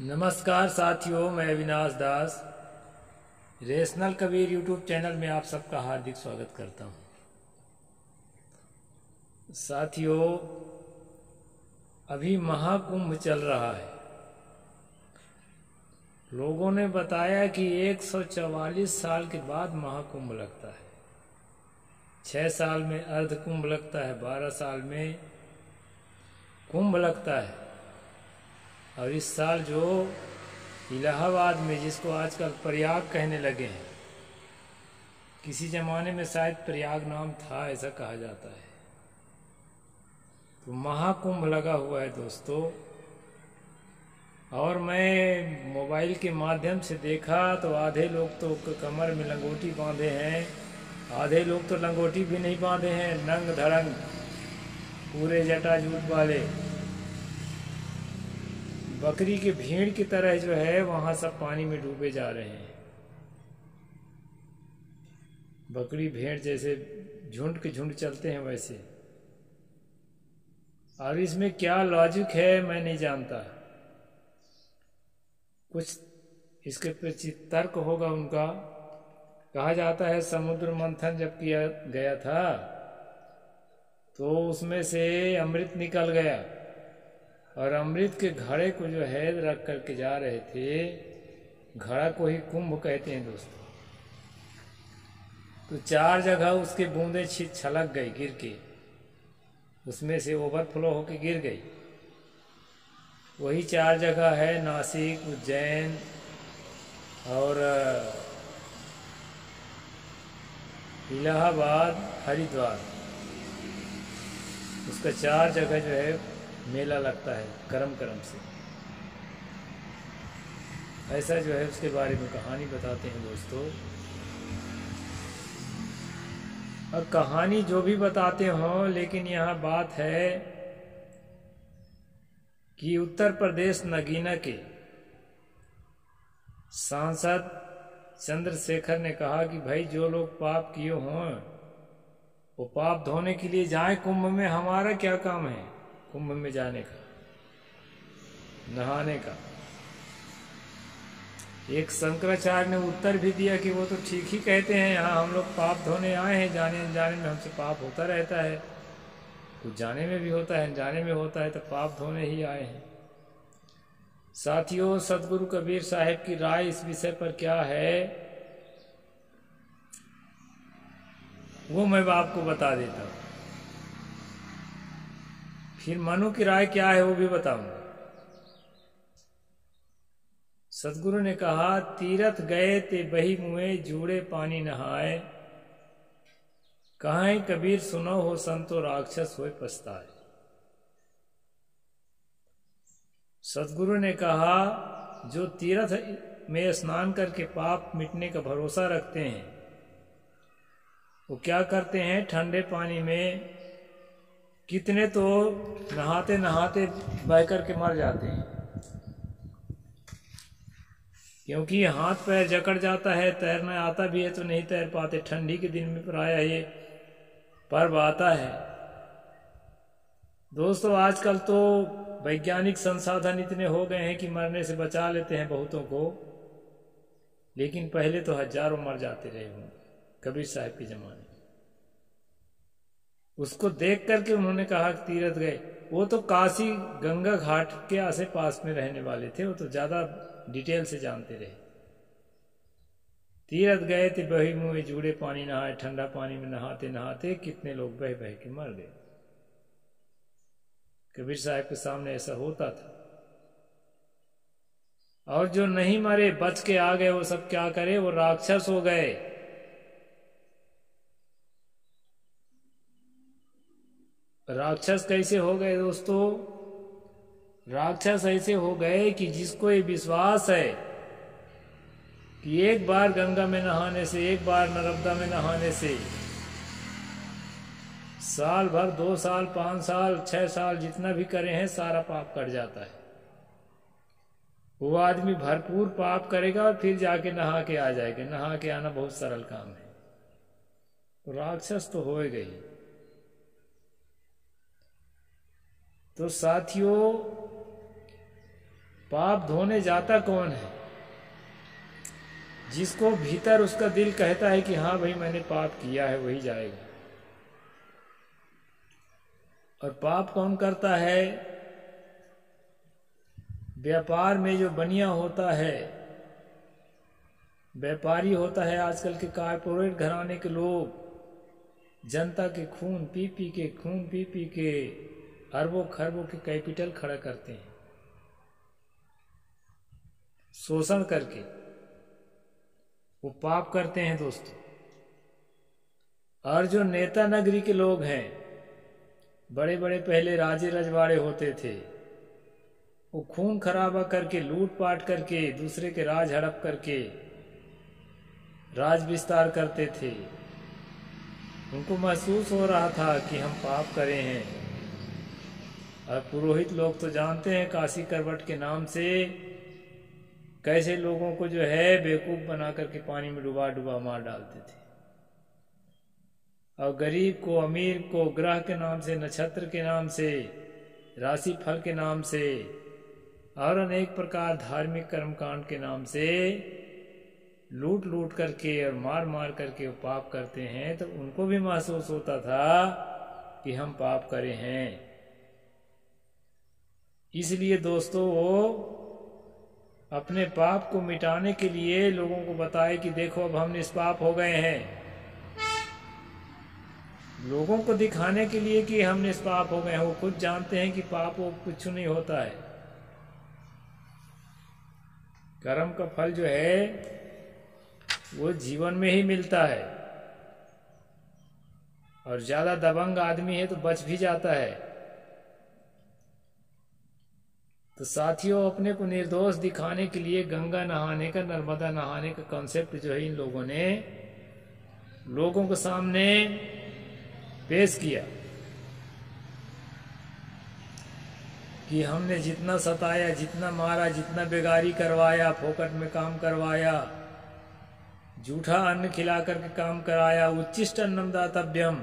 नमस्कार साथियों, मैं अविनाश दास रेशनल कबीर यूट्यूब चैनल में आप सबका हार्दिक स्वागत करता हूं। साथियों, अभी महाकुंभ चल रहा है। लोगों ने बताया कि 144 साल के बाद महाकुंभ लगता है। 6 साल में अर्ध कुंभ लगता है, 12 साल में कुंभ लगता है। और इस साल जो इलाहाबाद में, जिसको आजकल प्रयाग कहने लगे हैं, किसी जमाने में शायद प्रयाग नाम था, ऐसा कहा जाता है। तो महाकुंभ लगा हुआ है दोस्तों। और मैं मोबाइल के माध्यम से देखा तो आधे लोग तो कमर में लंगोटी बांधे हैं, आधे लोग तो लंगोटी भी नहीं बांधे हैं, नंग धड़ंग पूरे जटाजूट वाले, बकरी के भीड़ की तरह जो है वहां सब पानी में डूबे जा रहे हैं। बकरी भेड़ जैसे झुंड के झुंड चलते हैं वैसे। और इसमें क्या लॉजिक है मैं नहीं जानता। कुछ इसके पीछे तर्क होगा उनका। कहा जाता है समुद्र मंथन जब किया गया था तो उसमें से अमृत निकल गया, और अमृत के घड़े को जो है रख करके जा रहे थे, घड़ा को ही कुंभ कहते हैं दोस्तों। तो 4 जगह उसके बूंदे छलक गई गिर के, उसमें से ओवरफ्लो होके गिर गई। वही 4 जगह है नासिक, उज्जैन और इलाहाबाद, हरिद्वार। उसका 4 जगह जो है मेला लगता है करम से। ऐसा जो है उसके बारे में कहानी बताते हैं दोस्तों। और कहानी जो भी बताते हों, लेकिन यहाँ बात है कि उत्तर प्रदेश नगीना के सांसद चंद्रशेखर ने कहा कि भाई जो लोग पाप किए हों वो पाप धोने के लिए जाएं कुंभ में। हमारा क्या काम है कुंभ में जाने का, नहाने का। एक शंकराचार्य ने उत्तर भी दिया कि वो तो ठीक ही कहते हैं, यहाँ हम लोग पाप धोने आए हैं, जाने अनजाने में हमसे पाप होता रहता है। कुछ जाने में भी होता है, अनजाने में होता है, तो पाप धोने ही आए हैं। साथियों, सदगुरु कबीर साहब की राय इस विषय पर क्या है वो मैं आपको बता देता हूँ। फिर मनु की राय क्या है वो भी बताऊंगा। सदगुरु ने कहा, तीरथ गए ते बही मुए, जूड़े पानी नहाए, कहाँ कबीर सुनो हो संतो, राक्षस होए पछताए। सदगुरु ने कहा, जो तीर्थ में स्नान करके पाप मिटने का भरोसा रखते हैं वो क्या करते हैं, ठंडे पानी में कितने तो नहाते नहाते बह करके मर जाते हैं, क्योंकि हाथ पैर जकड़ जाता है। तैरना आता भी है तो नहीं तैर पाते। ठंडी के दिन में प्रायः ये पर्व आता है। दोस्तों, आजकल तो वैज्ञानिक संसाधन इतने हो गए हैं कि मरने से बचा लेते हैं बहुतों को, लेकिन पहले तो हजारों मर जाते रहे होंगे कबीर साहब के जमाने में। उसको देख करके उन्होंने कहा कि तीर्थ गए। वो तो काशी गंगा घाट के आसे पास में रहने वाले थे, वो तो ज्यादा डिटेल से जानते रहे। तीर्थ गए थे बही मुँह, जूड़े पानी नहाए, ठंडा पानी में नहाते नहाते कितने लोग बह बह के मर गए। कबीर साहब के सामने ऐसा होता था। और जो नहीं मरे, बच के आ गए, वो सब क्या करे, वो राक्षस हो गए। राक्षस कैसे हो गए दोस्तों? राक्षस ऐसे हो गए कि जिसको ये विश्वास है कि एक बार गंगा में नहाने से, एक बार नर्मदा में नहाने से साल भर, 2 साल, 5 साल, 6 साल जितना भी करे हैं सारा पाप कट जाता है। वो आदमी भरपूर पाप करेगा और फिर जाके नहा के आ जाएगा। नहा के आना बहुत सरल काम है। तो राक्षस तो हो गई। तो साथियों, पाप धोने जाता कौन है? जिसको भीतर उसका दिल कहता है कि हाँ भाई मैंने पाप किया है, वही जाएगा। और पाप कौन करता है? व्यापार में जो बनिया होता है, व्यापारी होता है, आजकल के कारपोरेट घराने के लोग जनता के खून पी पी के अरबों खरबों के कैपिटल खड़ा करते हैं, शोषण करके वो पाप करते हैं दोस्तों। और जो नेता नगरी के लोग हैं, बड़े बड़े पहले राजे रजवाड़े होते थे, वो खून खराबा करके लूटपाट करके दूसरे के राज हड़प करके राज विस्तार करते थे। उनको महसूस हो रहा था कि हम पाप करे हैं। और पुरोहित लोग तो जानते हैं काशी करवट के नाम से कैसे लोगों को जो है बेवकूफ बना करके पानी में डुबा डुबा मार डालते थे। और गरीब को अमीर को ग्रह के नाम से, नक्षत्र के नाम से, राशि फल के नाम से और अनेक प्रकार धार्मिक कर्मकांड के नाम से लूट लूट करके और मार मार करके वो पाप करते हैं। तो उनको भी महसूस होता था कि हम पाप करे हैं। इसलिए दोस्तों वो अपने पाप को मिटाने के लिए लोगों को बताए कि देखो अब हम निष्पाप हो गए हैं। लोगों को दिखाने के लिए कि हम निष्पाप हो गए हैं। वो खुद जानते हैं कि पाप वो कुछ नहीं होता है। कर्म का फल जो है वो जीवन में ही मिलता है। और ज्यादा दबंग आदमी है तो बच भी जाता है। तो साथियों, अपने को निर्दोष दिखाने के लिए गंगा नहाने का, नर्मदा नहाने का कॉन्सेप्ट जो है इन लोगों ने लोगों के सामने पेश किया कि हमने जितना सताया, जितना मारा, जितना बेगारी करवाया, फोकट में काम करवाया, झूठा अन्न खिला करके काम कराया, उच्चिष्ट अन्नम दातव्यम,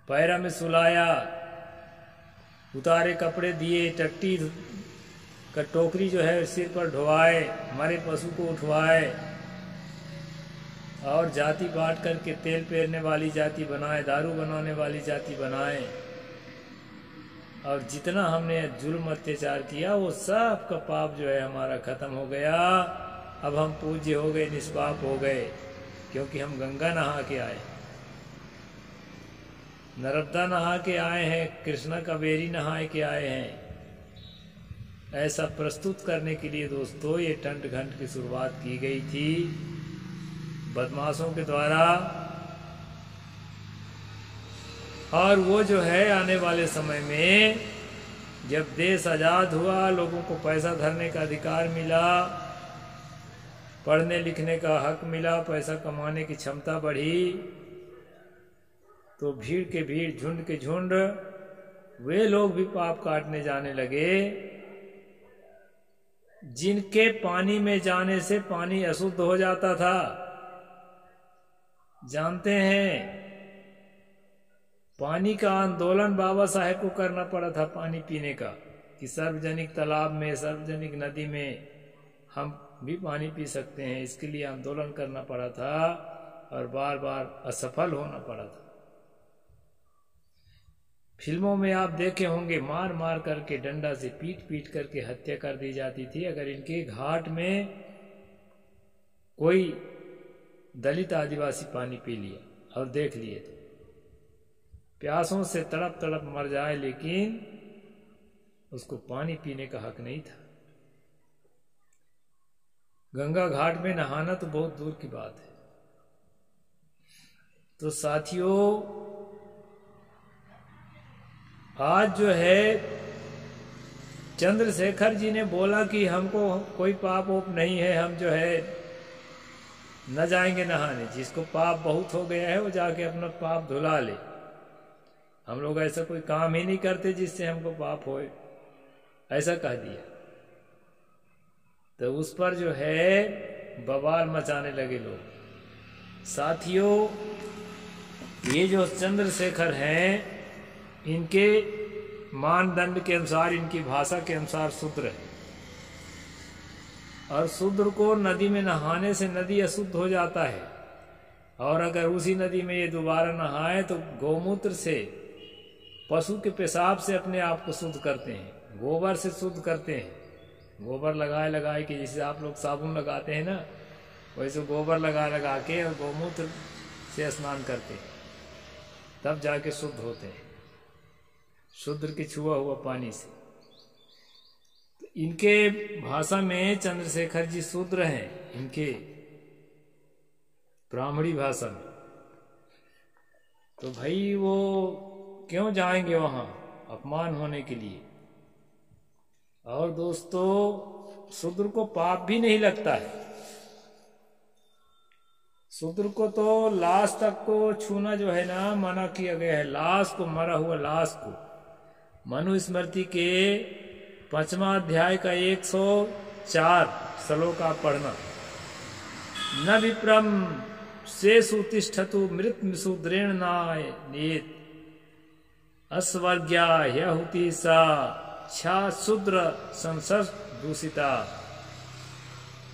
पैरा में सुलाया, उतारे कपड़े दिए, टट्टी का टोकरी जो है सिर पर ढोवाए, हमारे पशु को उठवाए और जाति बांट करके तेल पेरने वाली जाति बनाए, दारू बनाने वाली जाति बनाए। और जितना हमने जुल्म अत्याचार किया वो सब का पाप जो है हमारा खत्म हो गया। अब हम पूज्य हो गए, निष्पाप हो गए, क्योंकि हम गंगा नहा के आए, नर्मदा नहा के आए हैं, कृष्णा कावेरी नहा के आए हैं। ऐसा प्रस्तुत करने के लिए दोस्तों ये टंट घंट की शुरुआत की गई थी बदमाशों के द्वारा। और वो जो है आने वाले समय में जब देश आज़ाद हुआ, लोगों को पैसा धरने का अधिकार मिला, पढ़ने लिखने का हक मिला, पैसा कमाने की क्षमता बढ़ी, तो भीड़ के भीड़, झुंड के झुंड वे लोग भी पाप काटने जाने लगे जिनके पानी में जाने से पानी अशुद्ध हो जाता था। जानते हैं पानी का आंदोलन बाबा साहेब को करना पड़ा था पानी पीने का, कि सार्वजनिक तालाब में, सार्वजनिक नदी में हम भी पानी पी सकते हैं। इसके लिए आंदोलन करना पड़ा था और बार बार असफल होना पड़ा था। फिल्मों में आप देखे होंगे मार मार करके, डंडा से पीट पीट करके हत्या कर दी जाती थी अगर इनके घाट में कोई दलित आदिवासी पानी पी लिया और देख लिए तो। प्यासों से तड़प तड़प मर जाए लेकिन उसको पानी पीने का हक नहीं था। गंगा घाट में नहाना तो बहुत दूर की बात है। तो साथियों, आज जो है चंद्रशेखर जी ने बोला कि हमको कोई पाप ओप नहीं है, हम जो है न जाएंगे नहाने। जिसको पाप बहुत हो गया है वो जाके अपना पाप धुला ले। हम लोग ऐसा कोई काम ही नहीं करते जिससे हमको पाप होए, ऐसा कह दिया। तो उस पर जो है बवाल मचाने लगे लोग। साथियों, ये जो चंद्रशेखर हैं, इनके मानदंड के अनुसार, इनकी भाषा के अनुसार शूद्र है। और शूद्र को नदी में नहाने से नदी अशुद्ध हो जाता है, और अगर उसी नदी में ये दोबारा नहाए तो गौमूत्र से, पशु के पेशाब से अपने आप को शुद्ध करते हैं, गोबर से शुद्ध करते हैं। गोबर लगाए के जैसे आप लोग साबुन लगाते हैं ना, वैसे गोबर लगा के और गौमूत्र से स्नान करते हैं, तब जाके शुद्ध होते हैं, शूद्र के छुआ हुआ पानी से। तो इनके भाषा में चंद्रशेखर जी शूद्र हैं, इनके ब्राह्मणी भाषा में। तो भाई वो क्यों जाएंगे वहां अपमान होने के लिए। और दोस्तों शूद्र को पाप भी नहीं लगता है। शूद्र को तो लाश तक को छूना जो है ना मना किया गया है, लाश को, मरा हुआ लाश को। मनुस्मृति के 5वां अध्याय का 104 श्लोक आप पढ़ना। न विप्रम से सुतिष्ठतु मृत शूद्रेण नायेत अस्वर्ग्या ह्यहुति सा छा शूद्र संसर्ग दूषिता।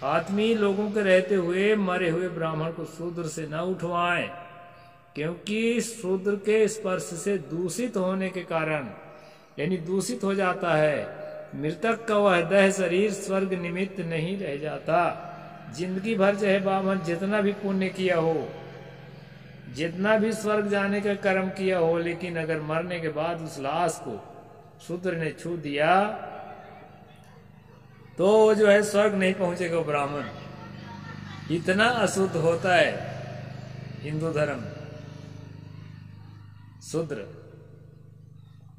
आत्मीय लोगों के रहते हुए मरे हुए ब्राह्मण को शूद्र से न उठवाएं, क्योंकि शूद्र के स्पर्श से दूषित होने के कारण, यानी दूषित हो जाता है, मृतक का वह देह शरीर स्वर्ग निमित्त नहीं रह जाता। जिंदगी भर चाहे ब्राह्मण जितना भी पुण्य किया हो, जितना भी स्वर्ग जाने का कर्म किया हो, लेकिन अगर मरने के बाद उस लाश को शूद्र ने छू दिया तो जो है स्वर्ग नहीं पहुंचेगा ब्राह्मण। इतना अशुद्ध होता है हिंदू धर्म शूद्र।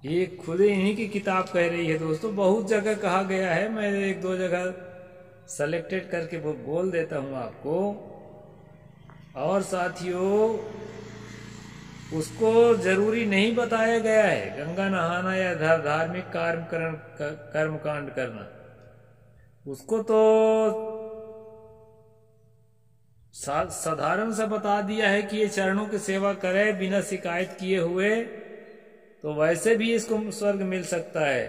ये खुद इन्हीं की किताब कह रही है दोस्तों, बहुत जगह कहा गया है, मैं 1-2 जगह सेलेक्टेड करके वो बोल देता हूं आपको। और साथियों उसको जरूरी नहीं बताया गया है गंगा नहाना या धार्मिक कर्मकांड करना। उसको तो साधारण सा बता दिया है कि ये चरणों की सेवा करे बिना शिकायत किए हुए, तो वैसे भी इसको स्वर्ग मिल सकता है।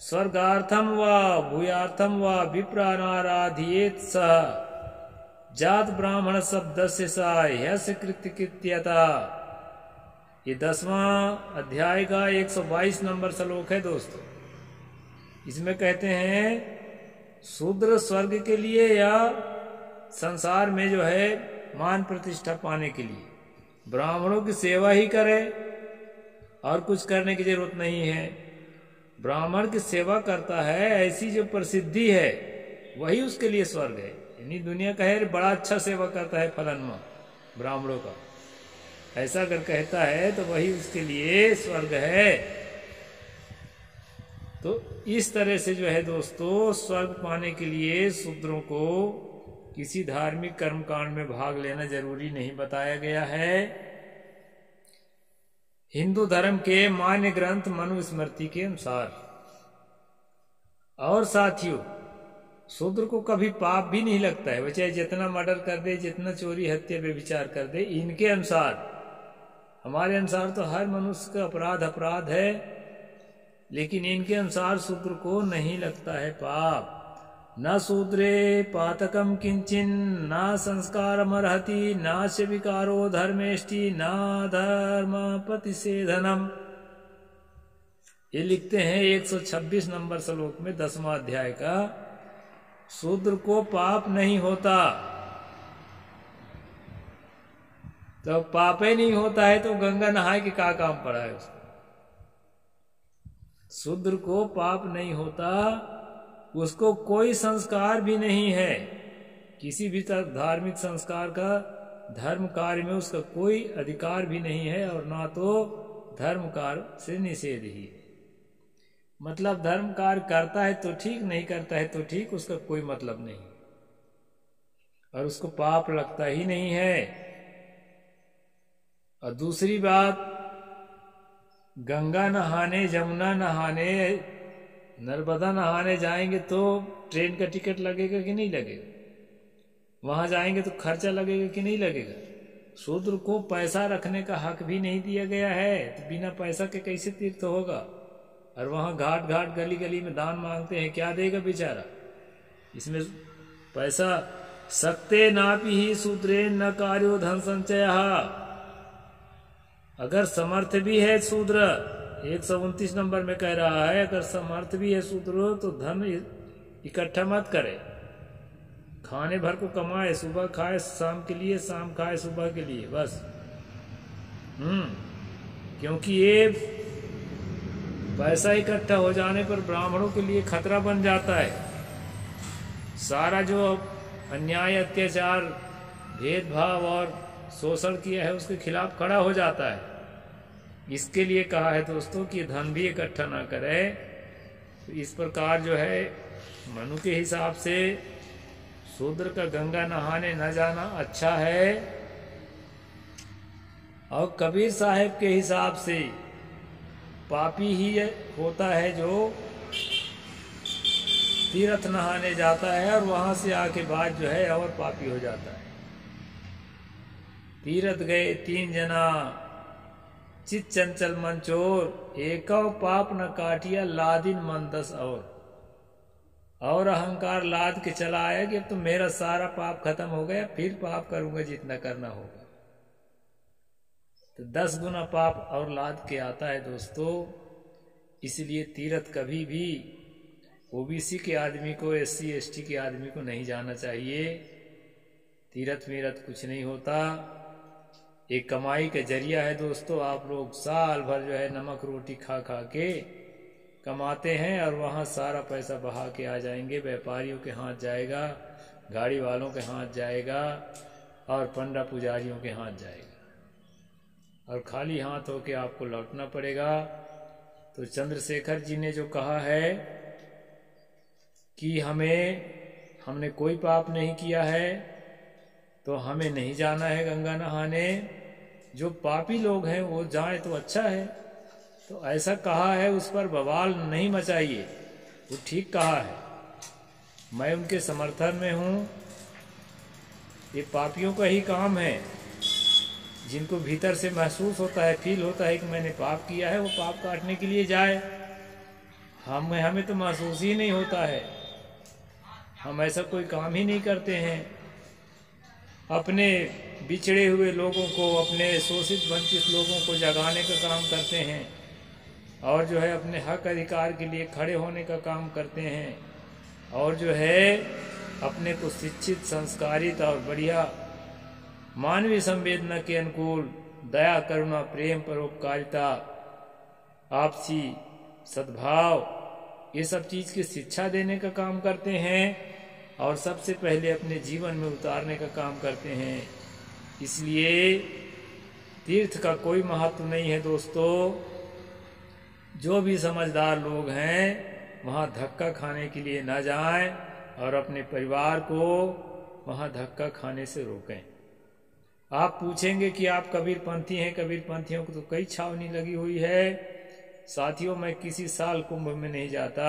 स्वर्गार्थम व भूयार्थम व विप्रानाराधियेत सह जात ब्राह्मण शब्द से यश कृत्यता। ये 10वां अध्याय का 122 नंबर श्लोक है दोस्तों। इसमें कहते हैं शूद्र स्वर्ग के लिए या संसार में जो है मान प्रतिष्ठा पाने के लिए ब्राह्मणों की सेवा ही करे, और कुछ करने की जरूरत नहीं है। ब्राह्मण की सेवा करता है, ऐसी जो प्रसिद्धि है वही उसके लिए स्वर्ग है। यानी दुनिया कहे बड़ा अच्छा सेवा करता है फलाना ब्राह्मणों का, ऐसा अगर कहता है तो वही उसके लिए स्वर्ग है। तो इस तरह से जो है दोस्तों स्वर्ग पाने के लिए शूद्रों को किसी धार्मिक कर्मकांड में भाग लेना जरूरी नहीं बताया गया है। हिंदू धर्म के मान्य ग्रंथ मनुस्मृति के अनुसार। और साथियों शूद्र को कभी पाप भी नहीं लगता है, वह चाहे जितना मर्डर कर दे, जितना चोरी हत्या व्यभिचार कर दे। इनके अनुसार, हमारे अनुसार तो हर मनुष्य का अपराध है, लेकिन इनके अनुसार शूद्र को नहीं लगता है पाप। न शूद्रे पातकम किंचिन न संस्कारमर्हति नास्य विकारो धर्मेष्टि न धर्म प्रतिषेधनम। ये लिखते हैं 126 नंबर श्लोक में 10वां अध्याय का। शूद्र को पाप नहीं होता, तो पाप ही नहीं होता है तो गंगा नहाए के क्या काम पड़ा है उसको। शूद्र को पाप नहीं होता, उसको कोई संस्कार भी नहीं है, किसी भी धार्मिक संस्कार का धर्म कार्य में उसका कोई अधिकार भी नहीं है, और ना तो धर्म कार्य से निषेध ही है। मतलब धर्म कार्य करता है तो ठीक, नहीं करता है तो ठीक, उसका कोई मतलब नहीं, और उसको पाप लगता ही नहीं है। और दूसरी बात, गंगा नहाने, जमुना नहाने, नर्मदा नहाने जाएंगे तो ट्रेन का टिकट लगेगा कि नहीं लगेगा? वहां जाएंगे तो खर्चा लगेगा कि नहीं लगेगा? शूद्र को पैसा रखने का हक भी नहीं दिया गया है, तो बिना पैसा के कैसे तीर्थ होगा? और वहां घाट घाट गली गली में दान मांगते हैं, क्या देगा बेचारा? इसमें पैसा सकते नापि ही शूद्रे न कार्यो धन संचय। अगर समर्थ भी है शूद्र, 129 नंबर में कह रहा है, अगर समर्थ भी है शूद्र तो धन इकट्ठा मत करे, खाने भर को कमाए, सुबह खाए शाम के लिए, शाम खाए सुबह के लिए, बस। क्योंकि ये पैसा इकट्ठा हो जाने पर ब्राह्मणों के लिए खतरा बन जाता है। सारा जो अन्याय, अत्याचार, भेदभाव और शोषण किया है उसके खिलाफ खड़ा हो जाता है। इसके लिए कहा है दोस्तों कि धन भी इकट्ठा ना करे। तो इस प्रकार जो है मनु के हिसाब से शूद्र का गंगा नहाने न जाना अच्छा है। और कबीर साहब के हिसाब से पापी ही होता है जो तीर्थ नहाने जाता है और वहां से आके बाद जो है और पापी हो जाता है। तीर्थ गए 3 जना, चित चंचल मन चोर, एकव पाप न काटिया लादिन मन 10 और अहंकार लाद के चला आया कि अब तो मेरा सारा पाप खत्म हो गया, फिर पाप करूंगा जितना करना होगा। तो 10 गुना पाप और लाद के आता है दोस्तों। इसलिए तीर्थ कभी भी ओबीसी के आदमी को, SC ST के आदमी को नहीं जाना चाहिए। तीर्थ मीरथ कुछ नहीं होता, एक कमाई का जरिया है दोस्तों। आप लोग साल भर जो है नमक रोटी खा खा के कमाते हैं और वहाँ सारा पैसा बहा के आ जाएंगे। व्यापारियों के हाथ जाएगा, गाड़ी वालों के हाथ जाएगा और पंडा पुजारियों के हाथ जाएगा, और खाली हाथ होके आपको लौटना पड़ेगा। तो चंद्रशेखर जी ने जो कहा है कि हमने कोई पाप नहीं किया है तो हमें नहीं जाना है गंगा नहाने, जो पापी लोग हैं वो जाए तो अच्छा है। तो ऐसा कहा है, उस पर बवाल नहीं मचाइए, वो ठीक कहा है, मैं उनके समर्थन में हूँ। ये पापियों का ही काम है, जिनको भीतर से महसूस होता है, फील होता है कि मैंने पाप किया है, वो पाप काटने के लिए जाए। हमें तो महसूस ही नहीं होता है, हम ऐसा कोई काम ही नहीं करते हैं। अपने बिछड़े हुए लोगों को, अपने शोषित वंचित लोगों को जगाने का काम करते हैं और जो है अपने हक अधिकार के लिए खड़े होने का काम करते हैं, और जो है अपने को शिक्षित, संस्कारित और बढ़िया मानवीय संवेदना के अनुकूल दया, करुणा, प्रेम, परोपकारिता, आपसी सद्भाव, ये सब चीज की शिक्षा देने का काम करते हैं और सबसे पहले अपने जीवन में उतारने का काम करते हैं। इसलिए तीर्थ का कोई महत्व नहीं है दोस्तों। जो भी समझदार लोग हैं वहाँ धक्का खाने के लिए ना जाएं और अपने परिवार को वहाँ धक्का खाने से रोकें। आप पूछेंगे कि आप कबीरपंथी हैं, कबीरपंथियों को तो कई छावनी लगी हुई है। साथियों, मैं किसी साल कुंभ में नहीं जाता,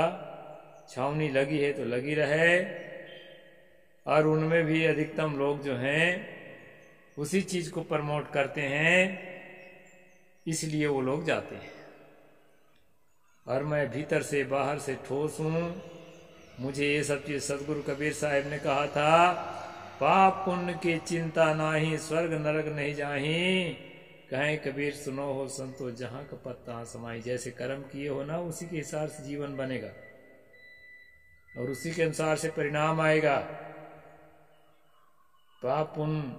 छावनी लगी है तो लगी रहे, और उनमें भी अधिकतम लोग जो हैं उसी चीज को प्रमोट करते हैं, इसलिए वो लोग जाते हैं। और मैं भीतर से बाहर से ठोस हूँ। मुझे ये सब चीज सदगुरु कबीर साहब ने कहा था, पाप पुण्य की चिंता नाही, स्वर्ग नरक नहीं जाही, कहें कबीर सुनो हो संतो, जहां का पत्ता समाई। जैसे कर्म किए हो ना, उसी के हिसाब से जीवन बनेगा और उसी के अनुसार से परिणाम आएगा। पाप पुण्य,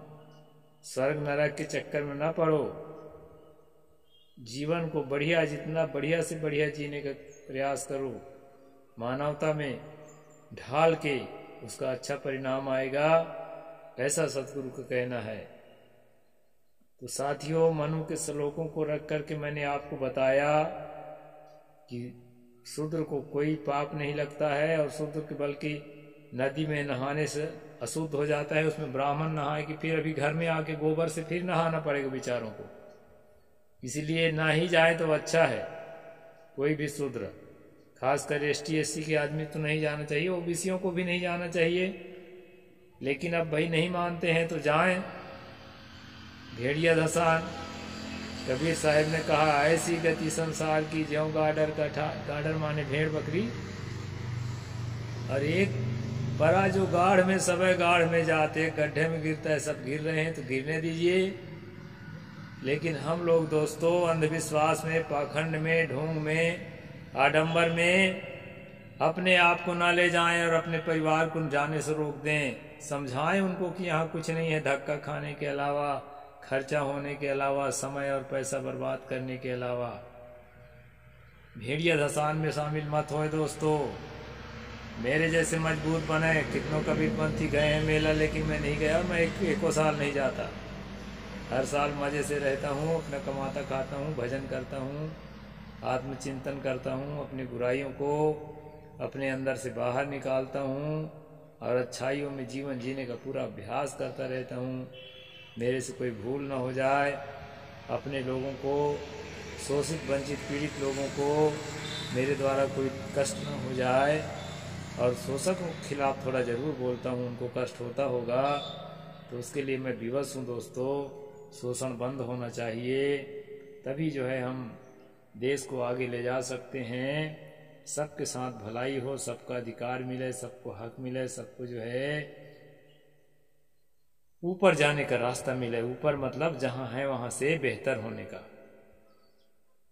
स्वर्ग नरक के चक्कर में ना पड़ो, जीवन को बढ़िया, जितना बढ़िया से बढ़िया जीने का प्रयास करो, मानवता में ढाल के, उसका अच्छा परिणाम आएगा, ऐसा सतगुरु का कहना है। तो साथियों, मनु के श्लोकों को रख करके मैंने आपको बताया कि शूद्र को कोई पाप नहीं लगता है, और शूद्र के बल्कि नदी में नहाने से अशुद्ध हो जाता है। उसमें ब्राह्मण नहाए कि फिर अभी घर में आके गोबर से फिर नहाना पड़ेगा बेचारों को, इसीलिए ना ही जाए तो अच्छा है। कोई भी शूद्र, खासकर ST SC के आदमी तो नहीं जाना चाहिए, ओबीसियों को भी नहीं जाना चाहिए। लेकिन अब भाई नहीं मानते हैं तो जाएं। भेड़िया धसान, कबीर साहब ने कहा, ऐसी गति संसार की ज्यों गाडर का गाडर माने भेड़ बकरी, और एक परा जो गाढ़ में सबे गाढ़ में जाते, गड्ढे में गिरता है, सब गिर रहे हैं तो गिरने दीजिए। लेकिन हम लोग दोस्तों अंधविश्वास में, पाखंड में, ढोंग में, आडंबर में अपने आप को ना ले जाएं और अपने परिवार को जाने से रोक दें। समझाएं उनको कि यहाँ कुछ नहीं है, धक्का खाने के अलावा, खर्चा होने के अलावा, समय और पैसा बर्बाद करने के अलावा। भेड़िया धसान में शामिल मत होए दोस्तों। मेरे जैसे मजबूत बने। कितनों कबीरपंथी गए हैं मेला, लेकिन मैं नहीं गया। मैं एको साल नहीं जाता। हर साल मज़े से रहता हूँ, अपना कमाता खाता हूँ, भजन करता हूँ, आत्मचिंतन करता हूँ, अपनी बुराइयों को अपने अंदर से बाहर निकालता हूँ और अच्छाइयों में जीवन जीने का पूरा अभ्यास करता रहता हूँ। मेरे से कोई भूल ना हो जाए। अपने लोगों को, शोषित वंचित पीड़ित लोगों को मेरे द्वारा कोई कष्ट ना हो जाए। और शोषकों के खिलाफ थोड़ा ज़रूर बोलता हूँ, उनको कष्ट होता होगा तो उसके लिए मैं विवश हूँ दोस्तों। शोषण बंद होना चाहिए, तभी जो है हम देश को आगे ले जा सकते हैं। सबके साथ भलाई हो, सबका अधिकार मिले, सबको हक मिले, सबको जो है ऊपर जाने का रास्ता मिले। ऊपर मतलब जहाँ है वहाँ से बेहतर होने का।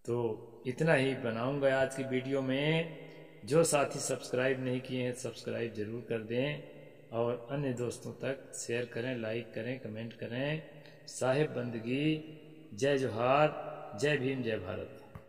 तो इतना ही बनाऊंगा आज की वीडियो में। जो साथी सब्सक्राइब नहीं किए हैं सब्सक्राइब जरूर कर दें और अन्य दोस्तों तक शेयर करें, लाइक करें, कमेंट करें। साहिब बंदगी। जय जोहार, जय भीम, जय भारत।